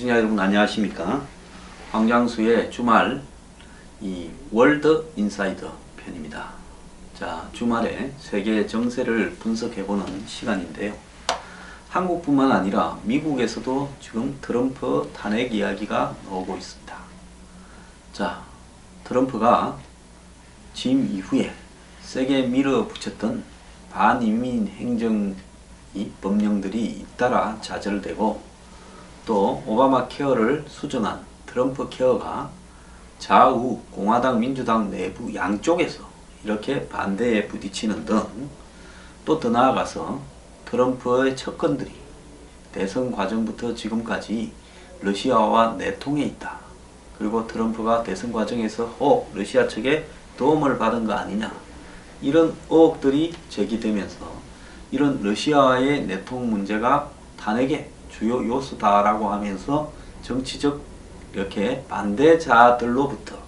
시청자 여러분 안녕하십니까? 황장수의 주말 이 월드 인사이더 편입니다. 자, 주말에 세계 정세를 분석해보는 시간인데요. 한국뿐만 아니라 미국에서도 지금 트럼프 탄핵 이야기가 나오고 있습니다. 자, 트럼프가 취임 이후에 세게 밀어붙였던 반이민 행정 법령들이 잇따라 좌절되고 또 오바마 케어를 수정한 트럼프 케어가 좌우 공화당 민주당 내부 양쪽에서 이렇게 반대에 부딪히는 등 또 더 나아가서 트럼프의 척건들이 대선 과정부터 지금까지 러시아와 내통해 있다. 그리고 트럼프가 대선 과정에서 혹 러시아 측에 도움을 받은 거 아니냐, 이런 의혹들이 제기되면서 이런 러시아와의 내통 문제가 탄핵의 주요 요소다라고 하면서 정치적 이렇게 반대자들로부터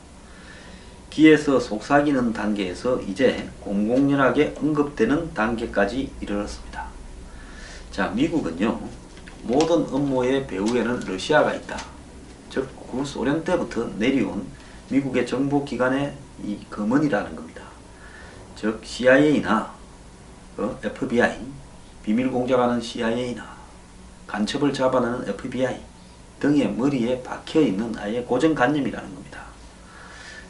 귀에서 속삭이는 단계에서 이제 공공연하게 언급되는 단계까지 이르렀습니다. 자, 미국은요, 모든 업무의 배후에는 러시아가 있다. 즉 구소련 때부터 내려온 미국의 정보기관의 이 검언이라는 겁니다. 즉 CIA나 FBI, 비밀공작하는 CIA나 간첩을 잡아내는 FBI 등의 머리에 박혀있는 아예 고정관념이라는 겁니다.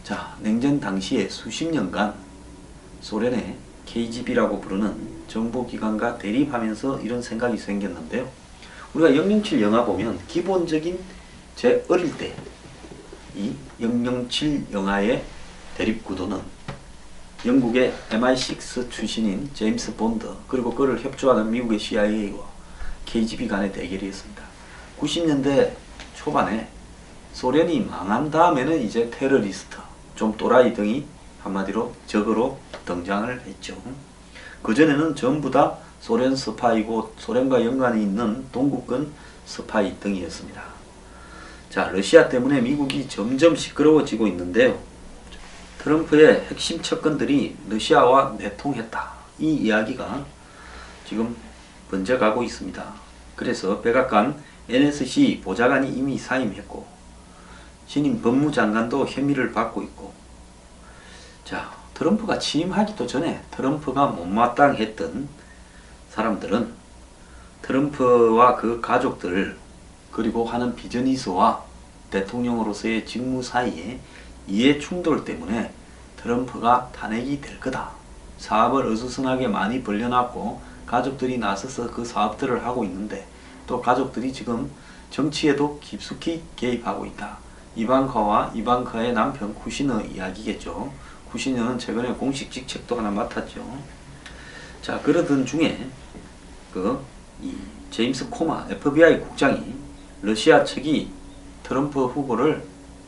자, 냉전 당시에 수십 년간 소련의 KGB라고 부르는 정보기관과 대립하면서 이런 생각이 생겼는데요. 우리가 007 영화 보면 기본적인 제 어릴 때 이 007 영화의 대립구도는 영국의 MI6 출신인 제임스 본드 그리고 그를 협조하는 미국의 CIA와 KGB 간의 대결이었습니다. 90년대 초반에 소련이 망한 다음에는 이제 테러리스트, 좀 또라이 등이 한마디로 적으로 등장을 했죠. 그전에는 전부 다 소련 스파이고 소련과 연관이 있는 동국권 스파이 등이었습니다. 자, 러시아 때문에 미국이 점점 시끄러워지고 있는데요. 트럼프의 핵심 척건들이 러시아와 내통했다. 이 이야기가 지금 번져가고 있습니다. 그래서 백악관 NSC 보좌관이 이미 사임했고 신임 법무장관도 혐의를 받고 있고, 자, 트럼프가 취임하기도 전에 트럼프가 못마땅했던 사람들은 트럼프와 그 가족들 그리고 하는 비즈니스와 대통령으로서의 직무 사이에 이해 충돌 때문에 트럼프가 탄핵이 될 거다. 사업을 어수선하게 많이 벌려놨고 가족들이 나서서 그 사업들을 하고 있는데 또 가족들이 지금 정치에도 깊숙이 개입하고 있다. 이방카와 이방카의 남편 쿠시너 이야기겠죠. 쿠시너는 최근에 공식 직책도 하나 맡았죠. 자, 그러던 중에 이 제임스 코마 FBI 국장이 러시아 측이 트럼프 후보를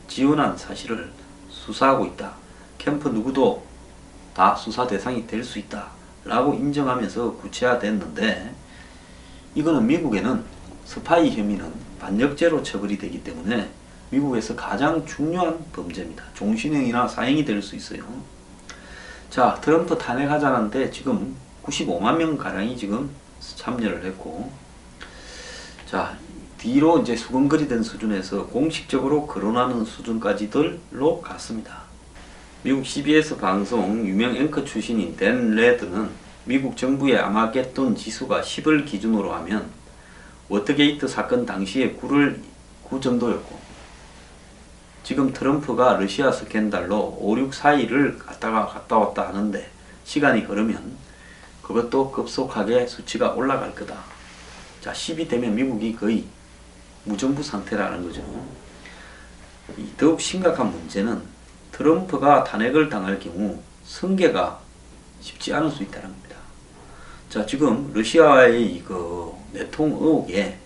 지원한 사실을 수사하고 있다. 캠프 누구도 다 수사 대상이 될 수 있다. 라고 인정하면서 구체화됐는데, 이거는 미국에는 스파이 혐의는 반역죄로 처벌이 되기 때문에 미국에서 가장 중요한 범죄입니다. 종신형이나 사형이 될 수 있어요. 자, 트럼프 탄핵하자는데 지금 95만 명 가량이 지금 참여를 했고, 자, 뒤로 이제 수근거리 된 수준에서 공식적으로 거론하는 수준까지들로 갔습니다. 미국 CBS 방송 유명 앵커 출신인 댄 레드는 미국 정부의 아마겟돈 지수가 10을 기준으로 하면 워터게이트 사건 당시에 9 정도였고, 지금 트럼프가 러시아 스캔들로 5, 6 사이를 갔다 왔다 하는데 시간이 흐르면 그것도 급속하게 수치가 올라갈 거다. 자, 10이 되면 미국이 거의 무정부 상태라는 거죠. 더욱 심각한 문제는 트럼프가 탄핵을 당할 경우 승계가 쉽지 않을 수 있다는 겁니다. 자, 지금 러시아와의 내통 의혹에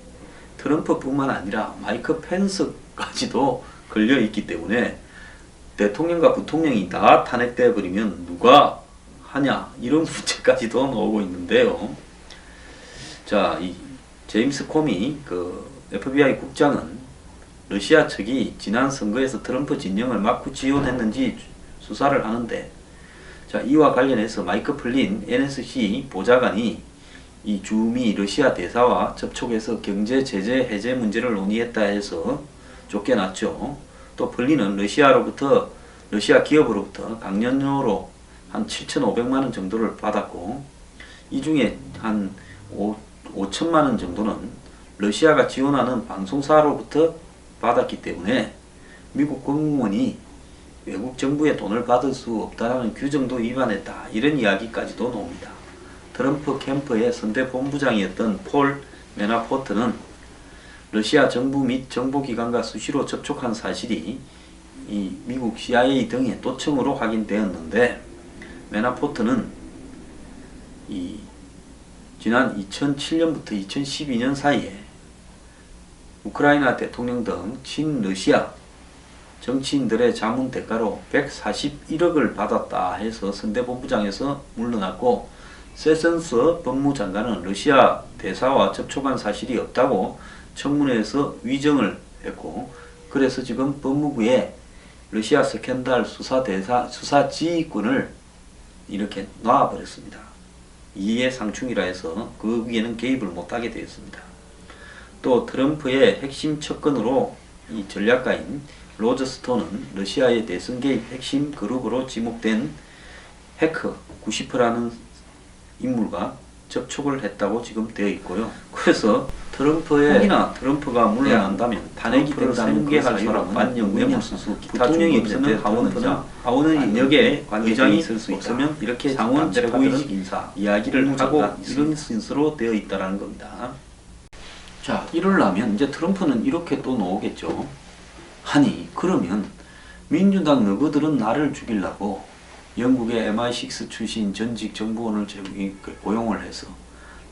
트럼프뿐만 아니라 마이크 펜스까지도 걸려 있기 때문에 대통령과 부통령이 다 탄핵돼 버리면 누가 하냐, 이런 문제까지도 나오고 있는데요. 자, 이 제임스 코미 FBI 국장은 러시아 측이 지난 선거에서 트럼프 진영을 맞고 지원했는지 수사를 하는데, 자, 이와 관련해서 마이크 플린 NSC 보좌관이 이 주미 러시아 대사와 접촉해서 경제 제재 해제 문제를 논의했다 해서 쫓겨났죠. 또 펄리는 러시아 기업으로부터 강연료로 한 7,500만 원 정도를 받았고, 이 중에 한 5천만 원 정도는 러시아가 지원하는 방송사로부터 받았기 때문에 미국 공무원이 외국 정부의 돈을 받을 수 없다는 규정도 위반했다, 이런 이야기까지도 나옵니다. 트럼프 캠프의 선대 본부장이었던 폴 매나포트는 러시아 정부 및 정보기관과 수시로 접촉한 사실이 이 미국 CIA 등의 또청으로 확인되었는데, 매나포트는 지난 2007년부터 2012년 사이에 우크라이나 대통령 등 친러시아 정치인들의 자문 대가로 141억을 받았다 해서 선대본부장에서 물러났고, 세선스 법무장관은 러시아 대사와 접촉한 사실이 없다고 청문회에서 위정을 했고, 그래서 지금 법무부에 러시아 스캔들 수사 지휘권을 이렇게 놔버렸습니다. 이해상충이라 해서 그 위에는 개입을 못하게 되었습니다. 또 트럼프의 핵심 척근으로 이 전략가인 로저 스톤은 러시아의 대선 개입 핵심 그룹으로 지목된 해커 구시프라는 인물과 접촉을 했다고 지금 되어 있고요. 그래서 트럼프가 물러난다면 탄핵이 된다는 게 할 사람은 반영 뇌물수수 기타 중에 없으면 하원은 역에 의장이 있을 수 있으면 이렇게 상원 최고위직 인사 이야기를 하고 이런 순서로 되어 있다는 겁니다. 자, 이러려면 이제 트럼프는 이렇게 또 나오겠죠. 아니, 그러면 민주당 너희들은 나를 죽이려고 영국의 MI6 출신 전직 정보원을 고용을 해서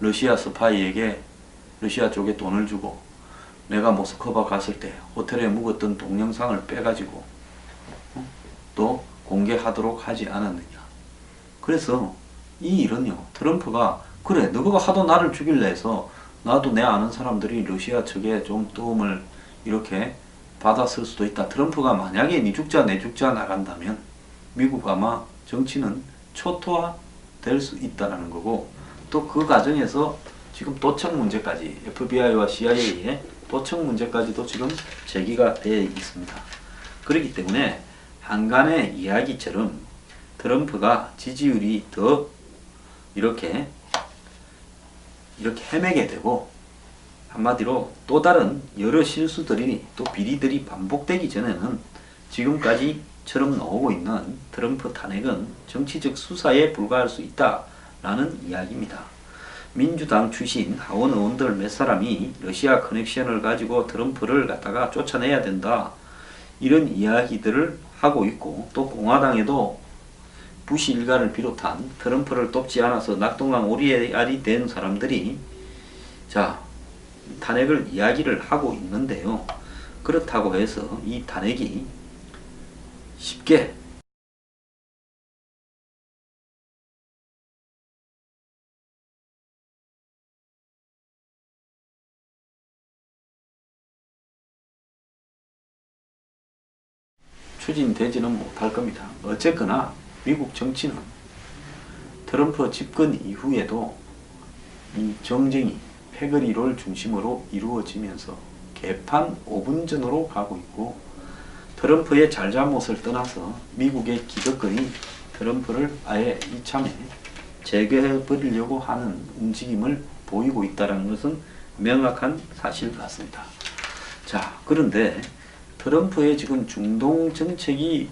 러시아 스파이에게 러시아 쪽에 돈을 주고 내가 모스크바 갔을 때 호텔에 묵었던 동영상을 빼가지고 또 공개하도록 하지 않았느냐. 그래서 이 일은요, 트럼프가 그래 너가 하도 나를 죽일래 해서 나도 내 아는 사람들이 러시아 측에 좀 도움을 이렇게 받았을 수도 있다. 트럼프가 만약에 니 죽자 내 죽자 나간다면 미국 아마 정치는 초토화 될 수 있다는 거고, 또 그 과정에서 지금 도청 문제까지 FBI와 CIA의 도청 문제까지도 지금 제기가 되어 있습니다. 그렇기 때문에 한간의 이야기처럼 트럼프가 지지율이 더 이렇게 헤매게 되고, 한마디로 또 다른 여러 실수들이 또 비리들이 반복되기 전에는 지금까지처럼 나오고 있는 트럼프 탄핵은 정치적 수사에 불과할 수 있다라는 이야기입니다. 민주당 출신 하원 의원들 몇 사람이 러시아 커넥션을 가지고 트럼프를 갖다가 쫓아내야 된다, 이런 이야기들을 하고 있고, 또 공화당에도 부시 일가를 비롯한 트럼프를 돕지 않아서 낙동강 오리알이 된 사람들이 자 탄핵을 이야기를 하고 있는데요. 그렇다고 해서 이 탄핵이 쉽게 추진되지는 못할 겁니다. 어쨌거나 미국 정치는 트럼프 집권 이후에도 이 정쟁이 패거리를 중심으로 이루어지면서 개판 5분전으로 가고 있고, 트럼프의 잘잘못을 떠나서 미국의 기득권이 트럼프를 아예 이참에 제거해버리려고 하는 움직임을 보이고 있다는 것은 명확한 사실 같습니다. 자, 그런데 트럼프의 지금 중동 정책이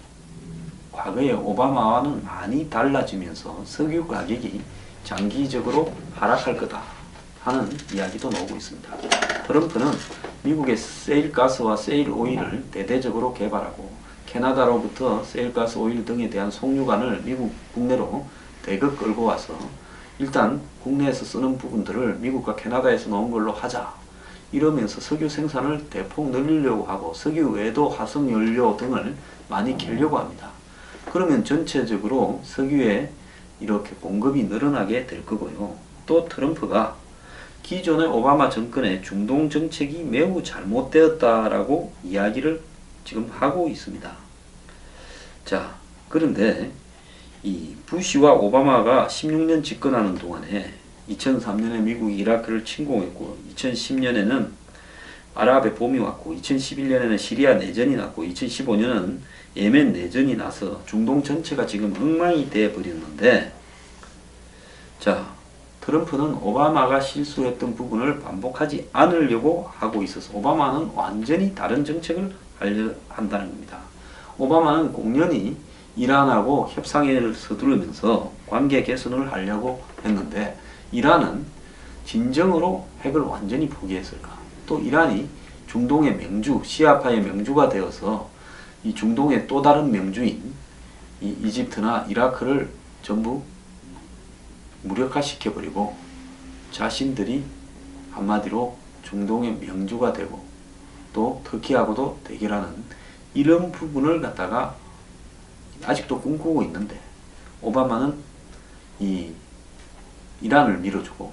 과거의 오바마와는 많이 달라지면서 석유 가격이 장기적으로 하락할 거다 하는 이야기도 나오고 있습니다. 트럼프는 미국의 세일가스와 세일오일을 대대적으로 개발하고 캐나다로부터 세일가스 오일 등에 대한 송유관을 미국 국내로 대거 끌고 와서 일단 국내에서 쓰는 부분들을 미국과 캐나다에서 나온 걸로 하자, 이러면서 석유 생산을 대폭 늘리려고 하고 석유 외에도 화석연료 등을 많이 캘려고 합니다. 그러면 전체적으로 석유의 이렇게 공급이 늘어나게 될 거고요. 또 트럼프가 기존의 오바마 정권의 중동 정책이 매우 잘못되었다라고 이야기를 지금 하고 있습니다. 자, 그런데 이 부시와 오바마가 16년 집권하는 동안에 2003년에 미국이 이라크를 침공했고 2010년에는 아랍의 봄이 왔고 2011년에는 시리아 내전이 났고 2015년은 예멘 내전이 나서 중동 전체가 지금 엉망이 되어 버렸는데, 자, 트럼프는 오바마가 실수했던 부분을 반복하지 않으려고 하고 있어서 오바마는 완전히 다른 정책을 하려 한다는 겁니다. 오바마는 공연히 이란하고 협상을 서두르면서 관계 개선을 하려고 했는데 이란은 진정으로 핵을 완전히 포기했을까? 또 이란이 중동의 명주, 시아파의 명주가 되어서 이 중동의 또 다른 명주인 이 이집트나 이라크를 전부 무력화시켜버리고 자신들이 한마디로 중동의 명주가 되고 또 터키하고도 대결하는 이런 부분을 갖다가 아직도 꿈꾸고 있는데, 오바마는 이 이란을 밀어주고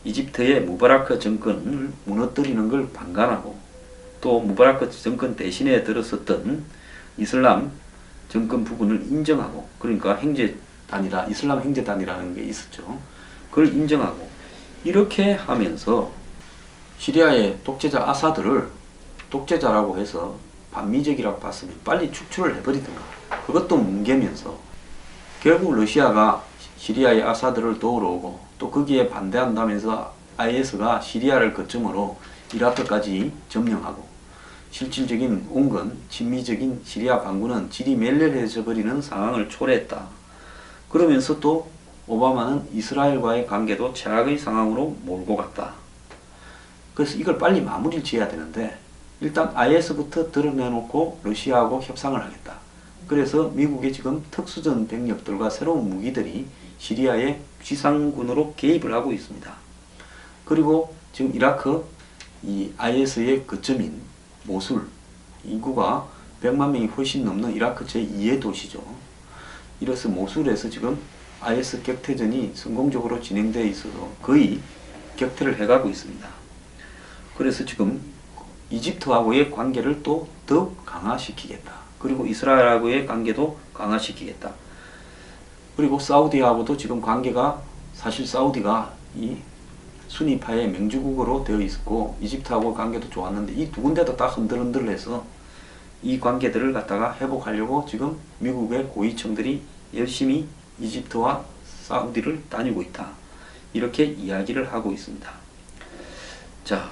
이집트의 무바라크 정권을 무너뜨리는 걸 방관하고 또 무바라크 정권 대신에 들었었던 이슬람 정권 부분을 인정하고, 그러니까 행제단이라 이슬람 행제단이라는 게 있었죠. 그걸 인정하고 이렇게 하면서 시리아의 독재자 아사드를 독재자라고 해서 반미적이라고 봤으면 빨리 축출을 해버리든가, 그것도 뭉개면서 결국 러시아가 시리아의 아사드를 도우러 오고 또 거기에 반대한다면서 IS가 시리아를 거점으로 이라크까지 점령하고 실질적인 온건 친미적인 시리아 반군은 질이 멸렬해져 버리는 상황을 초래했다. 그러면서 또 오바마는 이스라엘과의 관계도 최악의 상황으로 몰고 갔다. 그래서 이걸 빨리 마무리를 지어야 되는데 일단 IS부터 드러내놓고 러시아하고 협상을 하겠다. 그래서 미국의 지금 특수전 병력들과 새로운 무기들이 시리아의 지상군으로 개입을 하고 있습니다. 그리고 지금 이라크 이 IS의 거점인 모술, 인구가 100만 명이 훨씬 넘는 이라크 제2의 도시죠. 이래서 모술에서 지금 IS 격퇴전이 성공적으로 진행되어 있어서 거의 격퇴를 해가고 있습니다. 그래서 지금 이집트하고의 관계를 또 더욱 강화시키겠다. 그리고 이스라엘하고의 관계도 강화시키겠다. 그리고 사우디하고도 지금 관계가, 사실 사우디가 이 수니파의 명주국으로 되어 있었고 이집트하고 관계도 좋았는데 이 두 군데도 다 흔들흔들해서 이 관계들을 갖다가 회복하려고 지금 미국의 고위층들이 열심히 이집트와 사우디를 다니고 있다. 이렇게 이야기를 하고 있습니다. 자,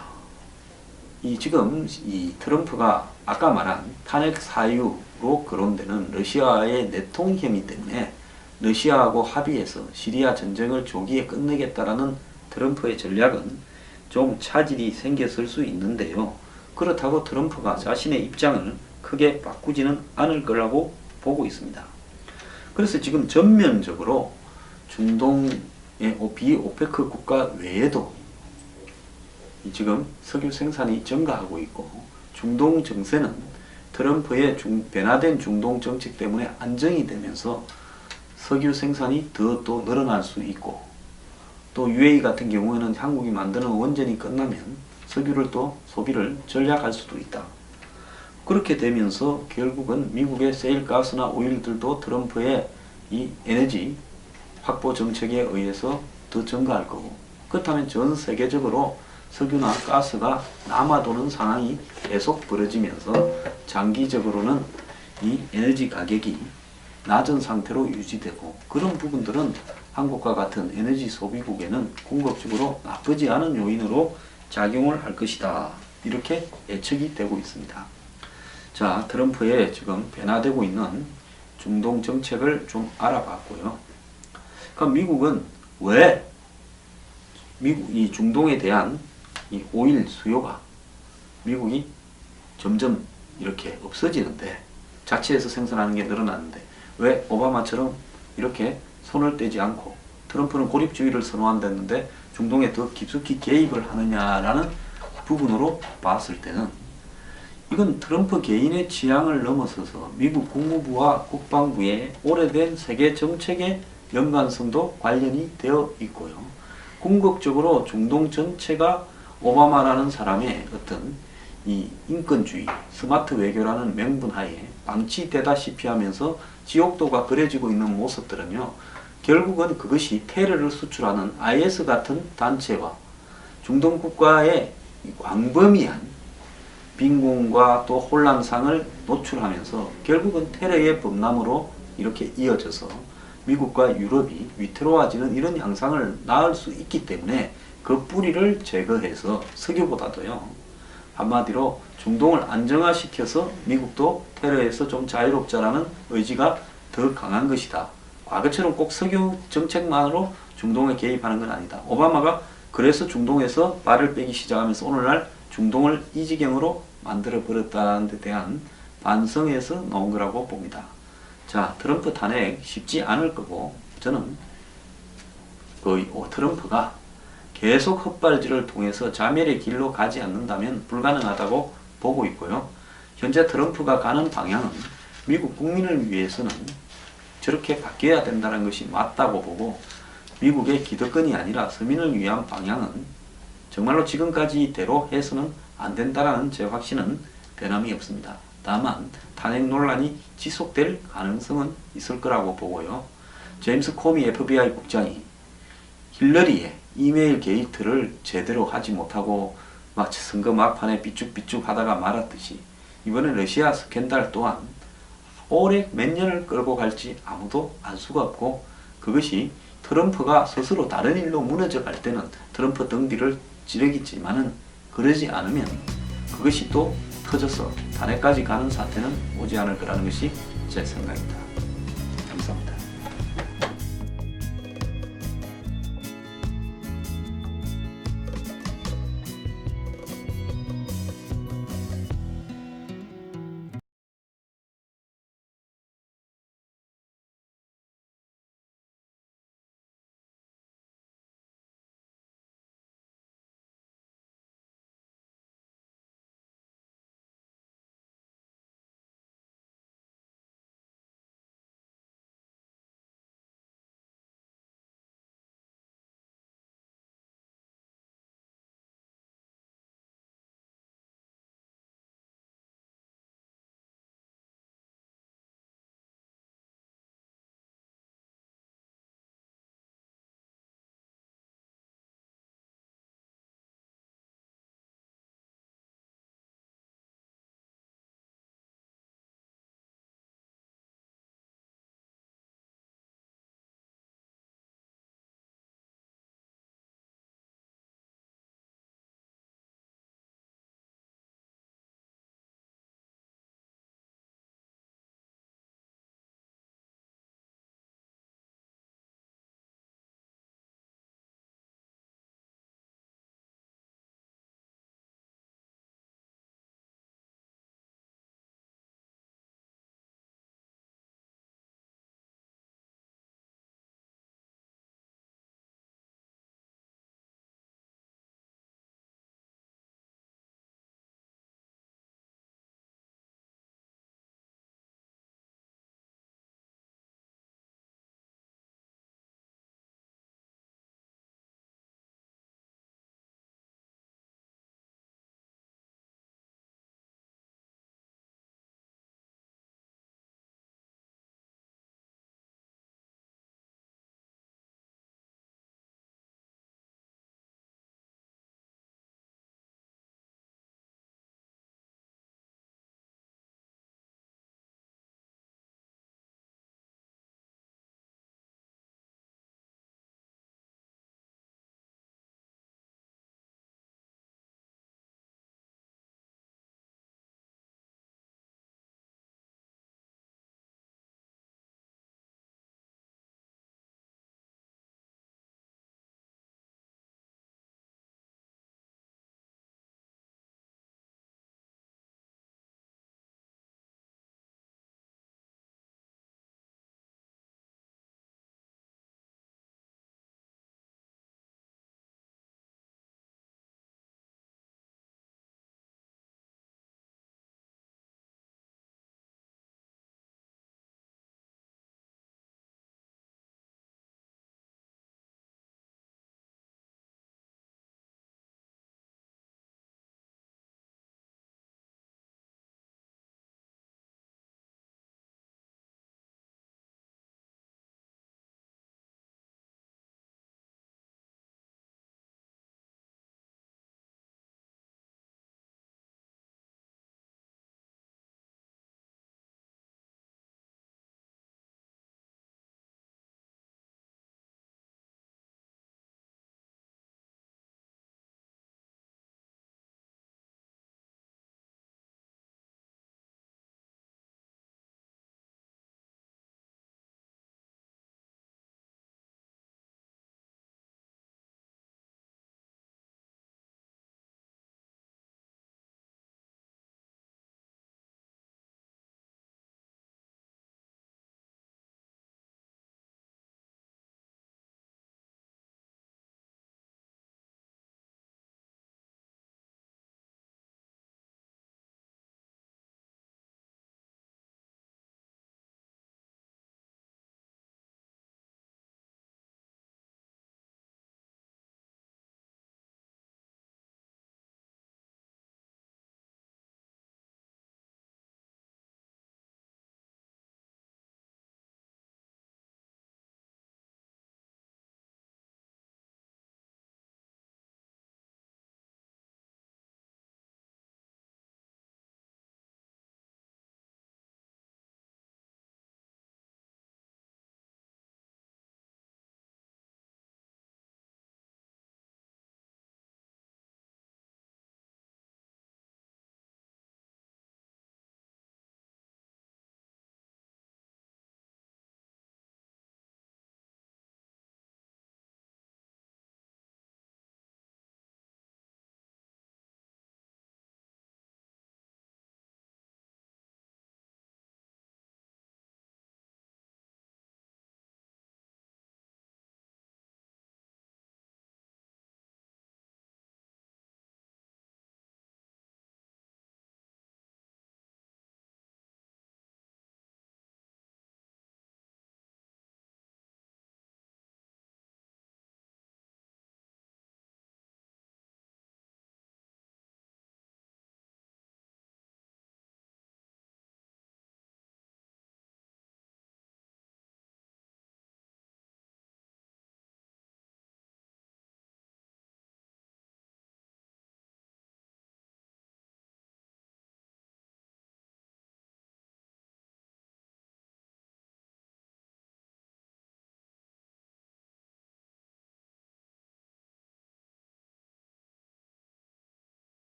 지금 이 트럼프가 아까 말한 탄핵 사유로 거론되는 러시아의 내통 혐의 때문에 러시아하고 합의해서 시리아 전쟁을 조기에 끝내겠다라는 트럼프의 전략은 좀 차질이 생겼을 수 있는데요. 그렇다고 트럼프가 자신의 입장을 크게 바꾸지는 않을 거라고 보고 있습니다. 그래서 지금 전면적으로 중동의 비오페크 국가 외에도 지금 석유 생산이 증가하고 있고 중동 정세는 트럼프의 변화된 중동 정책 때문에 안정이 되면서 석유 생산이 더 또 늘어날 수 있고 또 UAE 같은 경우에는 한국이 만드는 원전이 끝나면 석유를 또 소비를 전략할 수도 있다. 그렇게 되면서 결국은 미국의 세일가스나 오일들도 트럼프의 이 에너지 확보 정책에 의해서 더 증가할 거고, 그렇다면 전 세계적으로 석유나 가스가 남아도는 상황이 계속 벌어지면서 장기적으로는 이 에너지 가격이 낮은 상태로 유지되고, 그런 부분들은 한국과 같은 에너지 소비국에는 궁극적으로 나쁘지 않은 요인으로 작용을 할 것이다. 이렇게 예측이 되고 있습니다. 자, 트럼프의 지금 변화되고 있는 중동 정책을 좀 알아봤고요. 그럼 미국은 왜 이 중동에 대한 이 오일 수요가 미국이 점점 이렇게 없어지는데, 자체에서 생산하는 게 늘어나는데 왜 오바마처럼 이렇게 손을 떼지 않고 트럼프는 고립주의를 선호한다는데 중동에 더 깊숙이 개입을 하느냐라는 부분으로 봤을 때는 이건 트럼프 개인의 취향을 넘어서서 미국 국무부와 국방부의 오래된 세계 정책의 연관성도 관련이 되어 있고요. 궁극적으로 중동 전체가 오바마라는 사람의 어떤 이 인권주의, 스마트 외교라는 명분 하에 방치되다시피 하면서 지옥도가 그려지고 있는 모습들은요, 결국은 그것이 테러를 수출하는 IS 같은 단체와 중동 국가의 광범위한 빈곤과 또 혼란상을 노출하면서 결국은 테러의 범람으로 이렇게 이어져서 미국과 유럽이 위태로워지는 이런 양상을 낳을 수 있기 때문에 그 뿌리를 제거해서 석유보다도요, 한마디로 중동을 안정화시켜서 미국도 테러에서 좀 자유롭자라는 의지가 더 강한 것이다. 과거처럼 꼭 석유 정책만으로 중동에 개입하는 건 아니다. 오바마가 그래서 중동에서 발을 빼기 시작하면서 오늘날 중동을 이 지경으로 만들어 버렸다는 데 대한 반성에서 나온 거라고 봅니다. 자, 트럼프 탄핵 쉽지 않을 거고, 저는 트럼프가 계속 헛발질을 통해서 자멸의 길로 가지 않는다면 불가능하다고 보고 있고요. 현재 트럼프가 가는 방향은 미국 국민을 위해서는 저렇게 바뀌어야 된다는 것이 맞다고 보고, 미국의 기득권이 아니라 서민을 위한 방향은 정말로 지금까지대로 해서는 안 된다라는 제 확신은 변함이 없습니다. 다만 탄핵 논란이 지속될 가능성은 있을 거라고 보고요. 제임스 코미 FBI 국장이 힐러리의 이메일 게이트를 제대로 하지 못하고 마치 선거 막판에 삐죽삐죽 하다가 말았듯이 이번에 러시아 스캔들 또한 오래 몇 년을 끌고 갈지 아무도 알 수가 없고, 그것이 트럼프가 스스로 다른 일로 무너져 갈 때는 트럼프 등 뒤를 찌르겠지만은 그러지 않으면 그것이 또 터져서 탄핵까지 가는 사태는 오지 않을 거라는 것이 제 생각입니다.